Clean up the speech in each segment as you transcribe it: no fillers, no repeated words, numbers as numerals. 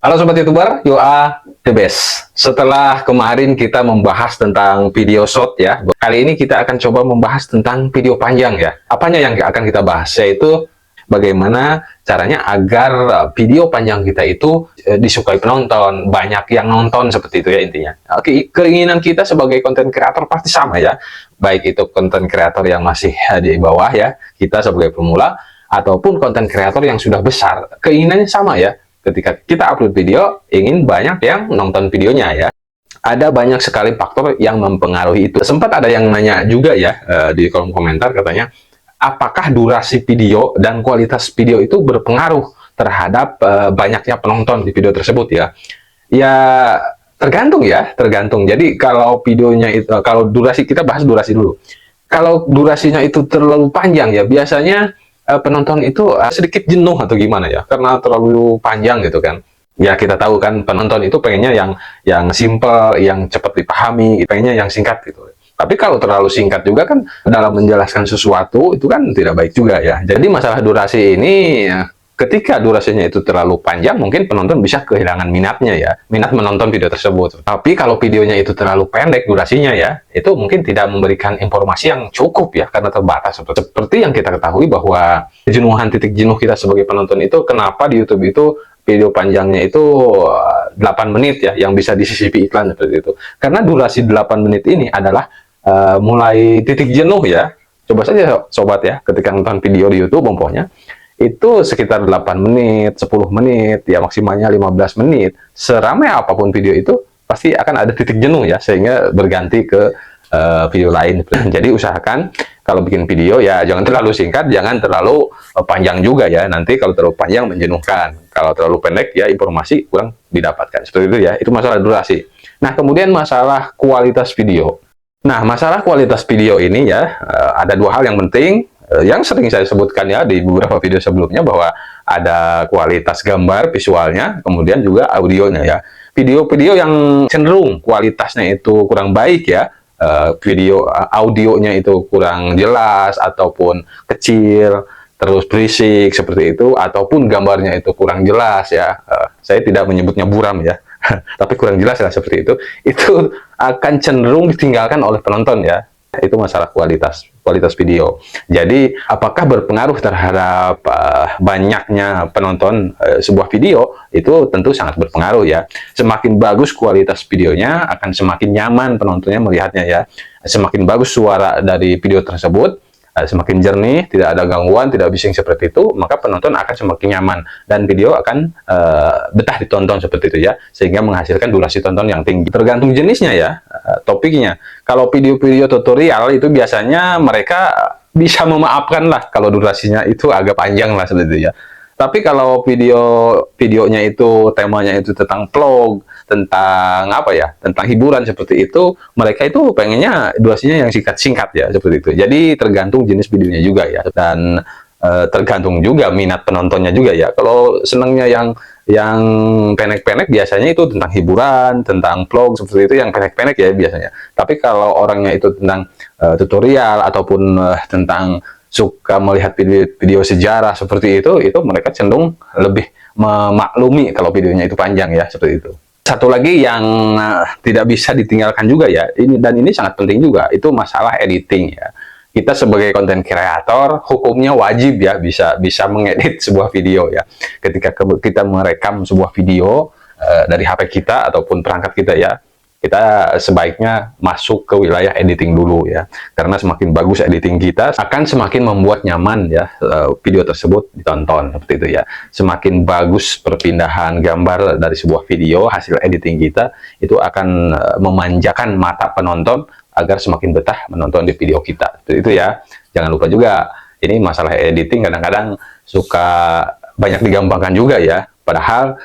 Halo Sobat YouTuber, you are the best. Setelah kemarin kita membahas tentang video short ya, kali ini kita akan coba membahas tentang video panjang ya. Apanya yang akan kita bahas? Yaitu bagaimana caranya agar video panjang kita itu disukai penonton, banyak yang nonton, seperti itu ya intinya. Oke, keinginan kita sebagai konten kreator pasti sama ya. Baik itu konten kreator yang masih di bawah ya, kita sebagai pemula, ataupun konten kreator yang sudah besar, keinginannya sama ya. Ketika kita upload video, ingin banyak yang nonton videonya ya. Ada banyak sekali faktor yang mempengaruhi itu. Sempat ada yang nanya juga ya di kolom komentar, katanya, apakah durasi video dan kualitas video itu berpengaruh terhadap banyaknya penonton di video tersebut ya? Ya tergantung ya, tergantung. Jadi kalau videonya itu, kalau durasi, kita bahas durasi dulu. Kalau durasinya itu terlalu panjang ya, biasanya penonton itu sedikit jenuh atau gimana ya, karena terlalu panjang gitu kan. Ya kita tahu kan, penonton itu pengennya yang simple, yang cepat dipahami, pengennya yang singkat gitu. Tapi kalau terlalu singkat juga kan dalam menjelaskan sesuatu itu kan tidak baik juga ya. Jadi masalah durasi ini, ketika durasinya itu terlalu panjang, mungkin penonton bisa kehilangan minatnya ya, minat menonton video tersebut. Tapi kalau videonya itu terlalu pendek durasinya ya, itu mungkin tidak memberikan informasi yang cukup ya, karena terbatas. Seperti yang kita ketahui bahwa kejenuhan, titik jenuh kita sebagai penonton itu, kenapa di YouTube itu video panjangnya itu 8 menit ya, yang bisa disisipi iklan seperti itu. Karena durasi 8 menit ini adalah mulai titik jenuh ya. Coba saja sobat ya, ketika nonton video di YouTube umpamanya, itu sekitar 8 menit, 10 menit, ya maksimalnya 15 menit. Seramai apapun video itu, pasti akan ada titik jenuh ya, sehingga berganti ke video lain. Jadi usahakan kalau bikin video ya jangan terlalu singkat, jangan terlalu panjang juga ya. Nanti kalau terlalu panjang menjenuhkan. Kalau terlalu pendek ya informasi kurang didapatkan. Seperti itu ya, itu masalah durasi. Nah, kemudian masalah kualitas video. Nah, masalah kualitas video ini ya, ada dua hal yang penting. Yang sering saya sebutkan ya di beberapa video sebelumnya, bahwa ada kualitas gambar visualnya, kemudian juga audionya ya. Video-video yang cenderung kualitasnya itu kurang baik ya, video audionya itu kurang jelas ataupun kecil, terus berisik seperti itu, ataupun gambarnya itu kurang jelas ya, saya tidak menyebutnya buram ya, tapi kurang jelas lah seperti itu akan cenderung ditinggalkan oleh penonton ya. Itu masalah kualitas video. Jadi apakah berpengaruh terhadap banyaknya penonton sebuah video? Itu tentu sangat berpengaruh ya. Semakin bagus kualitas videonya, akan semakin nyaman penontonnya melihatnya ya. Semakin bagus suara dari video tersebut, semakin jernih, tidak ada gangguan, tidak bising seperti itu, maka penonton akan semakin nyaman dan video akan betah ditonton seperti itu ya, sehingga menghasilkan durasi tonton yang tinggi. Tergantung jenisnya ya, topiknya. Kalau video-video tutorial itu biasanya mereka bisa memaafkan lah kalau durasinya itu agak panjang lah seperti itu ya. Tapi kalau videonya itu temanya itu tentang vlog, tentang apa ya, tentang hiburan seperti itu, mereka itu pengennya durasinya yang singkat-singkat ya, seperti itu. Jadi tergantung jenis videonya juga ya, dan tergantung juga minat penontonnya juga ya. Kalau senangnya yang pendek-pendek, biasanya itu tentang hiburan, tentang vlog seperti itu, yang pendek-pendek ya biasanya. Tapi kalau orangnya itu tentang tutorial ataupun tentang suka melihat video sejarah seperti itu mereka cenderung lebih memaklumi kalau videonya itu panjang ya, seperti itu. Satu lagi yang tidak bisa ditinggalkan juga ya, ini sangat penting juga, itu masalah editing ya. Kita sebagai konten kreator hukumnya wajib ya bisa mengedit sebuah video ya. Ketika kita merekam sebuah video dari HP kita ataupun perangkat kita ya, kita sebaiknya masuk ke wilayah editing dulu ya, karena semakin bagus editing kita akan semakin membuat nyaman ya video tersebut ditonton, seperti itu ya. Semakin bagus perpindahan gambar dari sebuah video, hasil editing kita itu akan memanjakan mata penonton agar semakin betah menonton di video kita, seperti itu ya. Jangan lupa juga, ini masalah editing kadang-kadang suka banyak digampangkan juga ya, padahal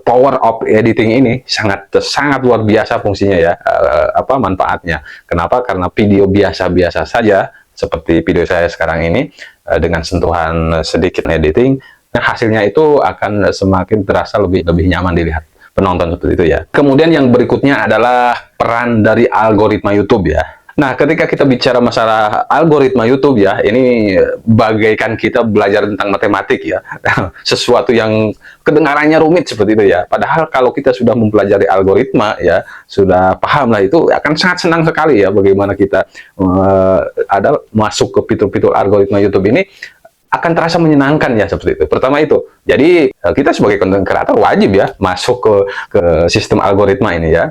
power of editing ini sangat luar biasa fungsinya ya, manfaatnya. Kenapa? Karena video biasa-biasa saja seperti video saya sekarang ini, dengan sentuhan sedikit editing, nah hasilnya itu akan semakin terasa lebih nyaman dilihat penonton, seperti itu ya. Kemudian yang berikutnya adalah peran dari algoritma YouTube ya. Nah, ketika kita bicara masalah algoritma YouTube ya, ini bagaikan kita belajar tentang matematik ya. Sesuatu yang kedengarannya rumit seperti itu ya. Padahal kalau kita sudah mempelajari algoritma ya, sudah paham lah itu akan sangat senang sekali ya bagaimana kita ada masuk ke fitur-fitur algoritma YouTube ini akan terasa menyenangkan ya seperti itu. Pertama itu. Jadi kita sebagai content creator wajib ya masuk ke sistem algoritma ini ya.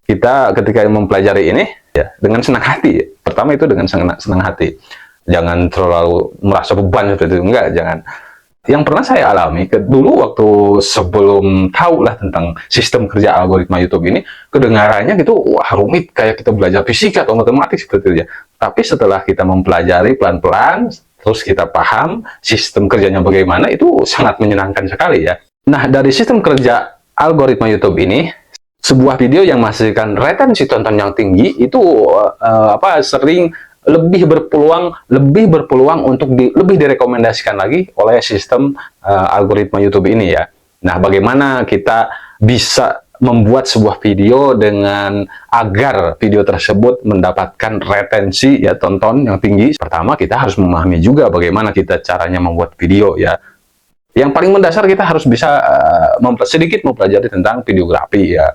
Kita ketika mempelajari ini ya dengan senang hati. Pertama itu dengan senang hati. Jangan terlalu merasa beban seperti itu, enggak, jangan. Yang pernah saya alami dulu waktu sebelum tahu lah tentang sistem kerja algoritma YouTube ini, kedengarannya gitu wah rumit kayak kita belajar fisika atau matematik seperti itu ya. Tapi setelah kita mempelajari pelan-pelan, terus kita paham sistem kerjanya bagaimana, itu sangat menyenangkan sekali ya. Nah, dari sistem kerja algoritma YouTube ini, sebuah video yang menghasilkan retensi tonton yang tinggi itu sering lebih berpeluang untuk lebih direkomendasikan lagi oleh sistem algoritma YouTube ini ya. Nah, bagaimana kita bisa membuat sebuah video dengan agar video tersebut mendapatkan retensi ya tonton yang tinggi? Pertama, kita harus memahami juga bagaimana kita caranya membuat video ya. Yang paling mendasar kita harus bisa sedikit mempelajari tentang videografi ya.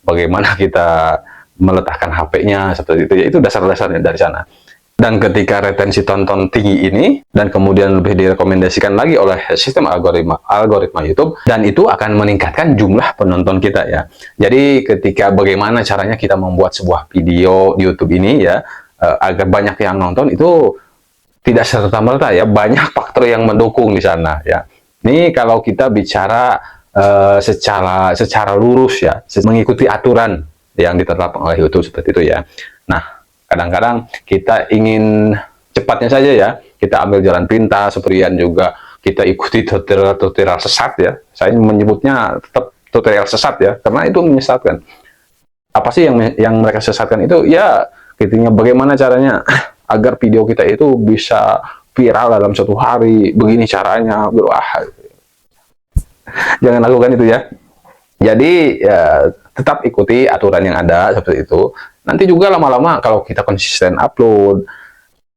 Bagaimana kita meletakkan HP-nya seperti itu ya, itu dasar-dasarnya dari sana. Dan ketika retensi tonton tinggi ini dan kemudian lebih direkomendasikan lagi oleh sistem algoritma YouTube, dan itu akan meningkatkan jumlah penonton kita ya. Jadi ketika bagaimana caranya kita membuat sebuah video di YouTube ini ya agar banyak yang nonton, itu tidak serta-merta ya, banyak faktor yang mendukung di sana ya. Ini kalau kita bicara secara lurus ya, mengikuti aturan yang ditetapkan oleh YouTube seperti itu ya. Nah, kadang-kadang kita ingin cepatnya saja ya, kita ambil jalan pintas, sepertian juga kita ikuti tutorial sesat ya. Saya menyebutnya tetap tutorial sesat ya, karena itu menyesatkan. Apa sih yang mereka sesatkan itu? Ya, intinya bagaimana caranya agar video kita itu bisa viral dalam satu hari, begini caranya, wah. Jangan lakukan itu ya. Jadi ya, tetap ikuti aturan yang ada seperti itu. Nanti juga lama-lama kalau kita konsisten upload,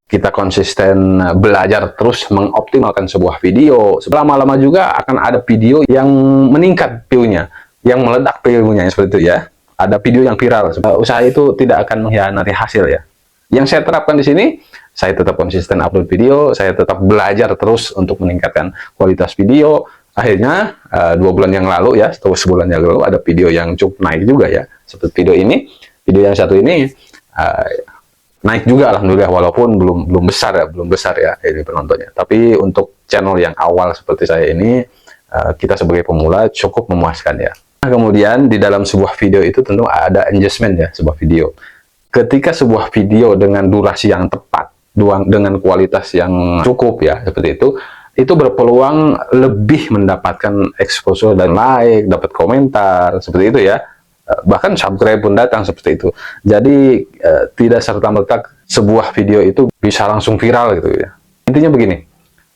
kita konsisten belajar terus mengoptimalkan sebuah video, lama-lama juga akan ada video yang meningkat view-nya, yang meledak view-nya seperti itu ya. Ada video yang viral. Usaha itu tidak akan mengkhianati hasil ya. Yang saya terapkan di sini, saya tetap konsisten upload video, saya tetap belajar terus untuk meningkatkan kualitas video. Akhirnya 2 bulan yang lalu ya, atau sebulan yang lalu ada video yang cukup naik juga ya. Seperti video ini, video yang satu ini naik juga alhamdulillah, walaupun belum besar ya ini penontonnya. Tapi untuk channel yang awal seperti saya ini, kita sebagai pemula cukup memuaskan ya. Nah, kemudian di dalam sebuah video itu tentu ada engagement ya, sebuah video. Ketika sebuah video dengan durasi yang tepat, dengan kualitas yang cukup ya, seperti itu berpeluang lebih mendapatkan exposure dan like, dapat komentar, seperti itu ya. Bahkan subscribe pun datang seperti itu. Jadi tidak serta-merta sebuah video itu bisa langsung viral gitu ya. Intinya begini,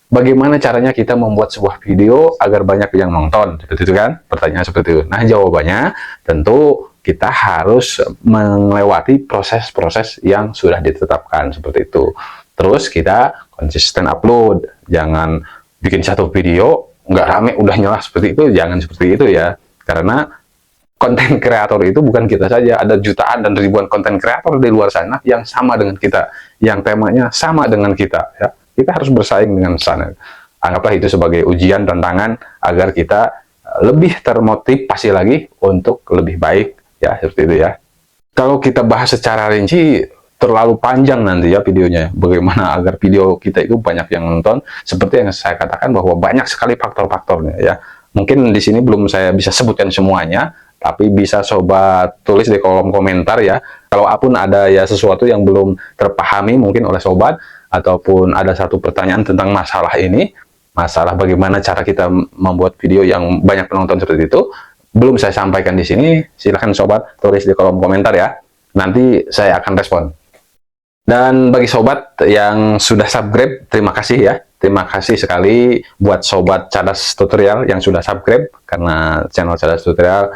bagaimana caranya kita membuat sebuah video agar banyak yang nonton, seperti itu kan? Pertanyaan seperti itu. Nah, jawabannya tentu kita harus melewati proses-proses yang sudah ditetapkan seperti itu. Terus kita konsisten upload, jangan bikin satu video nggak rame udah nyala seperti itu, jangan seperti itu ya. Karena konten kreator itu bukan kita saja, ada jutaan dan ribuan konten kreator di luar sana yang sama dengan kita, yang temanya sama dengan kita ya. Kita harus bersaing dengan sana. Anggaplah itu sebagai ujian, tantangan agar kita lebih termotivasi lagi untuk lebih baik ya, seperti itu ya. Kalau kita bahas secara rinci terlalu panjang nanti ya videonya, bagaimana agar video kita itu banyak yang nonton. Seperti yang saya katakan bahwa banyak sekali faktor-faktornya ya. Mungkin di sini belum saya bisa sebutkan semuanya, tapi bisa sobat tulis di kolom komentar ya. Kalau apun ada ya sesuatu yang belum terpahami mungkin oleh sobat, ataupun ada satu pertanyaan tentang masalah ini, masalah bagaimana cara kita membuat video yang banyak penonton seperti itu, belum saya sampaikan di sini, silahkan sobat tulis di kolom komentar ya. Nanti saya akan respon. Dan bagi sobat yang sudah subscribe, terima kasih ya. Terima kasih sekali buat sobat Cadas Tutorial yang sudah subscribe, karena channel Cadas Tutorial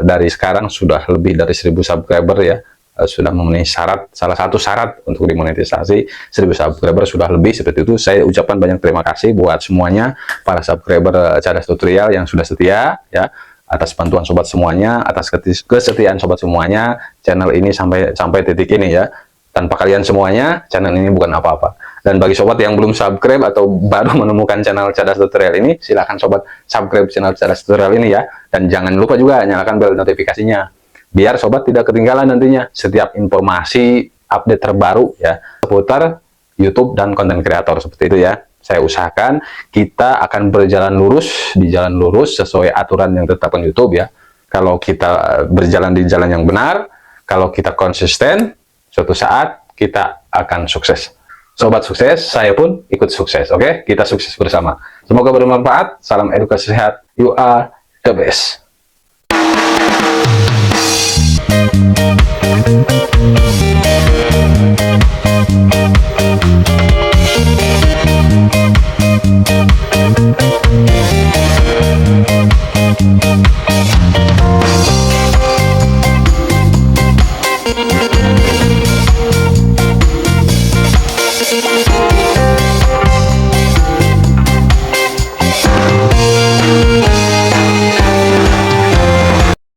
dari sekarang sudah lebih dari 1000 subscriber ya. sudah memenuhi syarat, salah satu syarat untuk dimonetisasi 1000 subscriber sudah lebih seperti itu. Saya ucapkan banyak terima kasih buat semuanya para subscriber Cadas Tutorial yang sudah setia ya, atas bantuan sobat semuanya, atas kesetiaan sobat semuanya, channel ini sampai titik ini ya. Tanpa kalian semuanya, channel ini bukan apa-apa. Dan bagi sobat yang belum subscribe atau baru menemukan channel Cadas Tutorial ini, silahkan sobat subscribe channel Cadas Tutorial ini ya. Dan jangan lupa juga nyalakan bel notifikasinya, biar sobat tidak ketinggalan nantinya setiap informasi update terbaru ya seputar YouTube dan konten kreator seperti itu ya. Saya usahakan kita akan berjalan lurus di jalan lurus sesuai aturan yang ditetapkan YouTube ya. Kalau kita berjalan di jalan yang benar, kalau kita konsisten, suatu saat kita akan sukses. Sobat sukses, saya pun ikut sukses. Oke, kita sukses bersama. Semoga bermanfaat. Salam edukasi sehat. You are the best. Thank you.